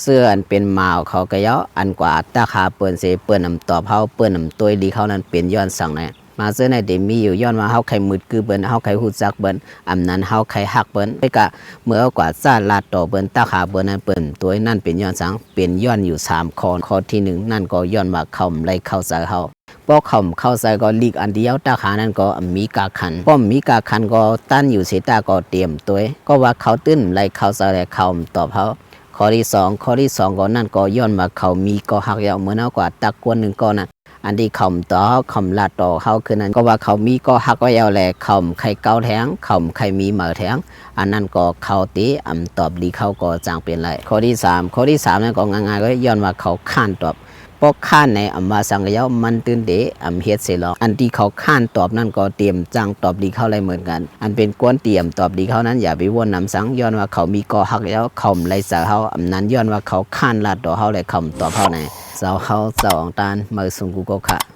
เสื้ออันเป็นหมาวเขาก็เยาะอันกว่าตาขาเปิ้นเสเปิ้นนำตอบเฮาเปิ้นนำตัวดีเขานั้นเป็นย้อนสั่งแน่มาเสื้อในเดมีอยู่ย้อนว่าเฮาใครมืดคือเปิ้นเฮาใครฮู้จักเปิ้นอำนั้นเฮาใครฮักเปิ้นไปกะเมื่อกว่าซาลาดต่อเปิ้นตาขาเปิ้นนั้นเปิ้นตัวนั่นเป็นย้อนสั่งเป็นย้อนอยู่3ข้อข้อที่1นั่นก็ย้อนว่าเขาไล่เข้าใส่เฮาพอเข้าใส่ก็ลีกอันเดียวตาขานั้นก็มีกาคันป้อมมีกาคันก็ตั้นอยู่เสตาก็เตรียมตัวก็ว่าเขาตื้นไล่เข้าใส่แล้วเขาตอบเฮาข้อที่2ก็นั่นก็ย้อนมาเขามีก็หักยาวเหมือนเอากว่าตักกวนหนึ่งก็นั่นอันที่คำต่อคำลาต่อเขาคือนั้นก็ว่าเขามีก็หักไว้เอาแหละคำใครเก้าแทงคำใครมีเหมือแทงอันนั้นก็เขาตีตอบดีเขาก็จางเป็นไรข้อที่3นั่นก็ง่ายๆก็ย้อนว่าเขาข้านตอบพวกข้านในมาสังเกตมันตื่นเดเฮ็ดเสียหรอกอันที่เขาข้านตอบนั่นก็เตรียมจังตอบดีเข้าอะไรเหมือนกันอันเป็นกวนเตรียมตอบดีเขานั้นอย่าไปวนนำสังย้อนว่าเขามีก็หักแล้วคำไรสาเขานั้นย้อนว่าเขาข้านลาดต่อเขาเลยคำตอบเขาในเจ้าเขาเจ้าองตานมือสุงกูก็ค่ะ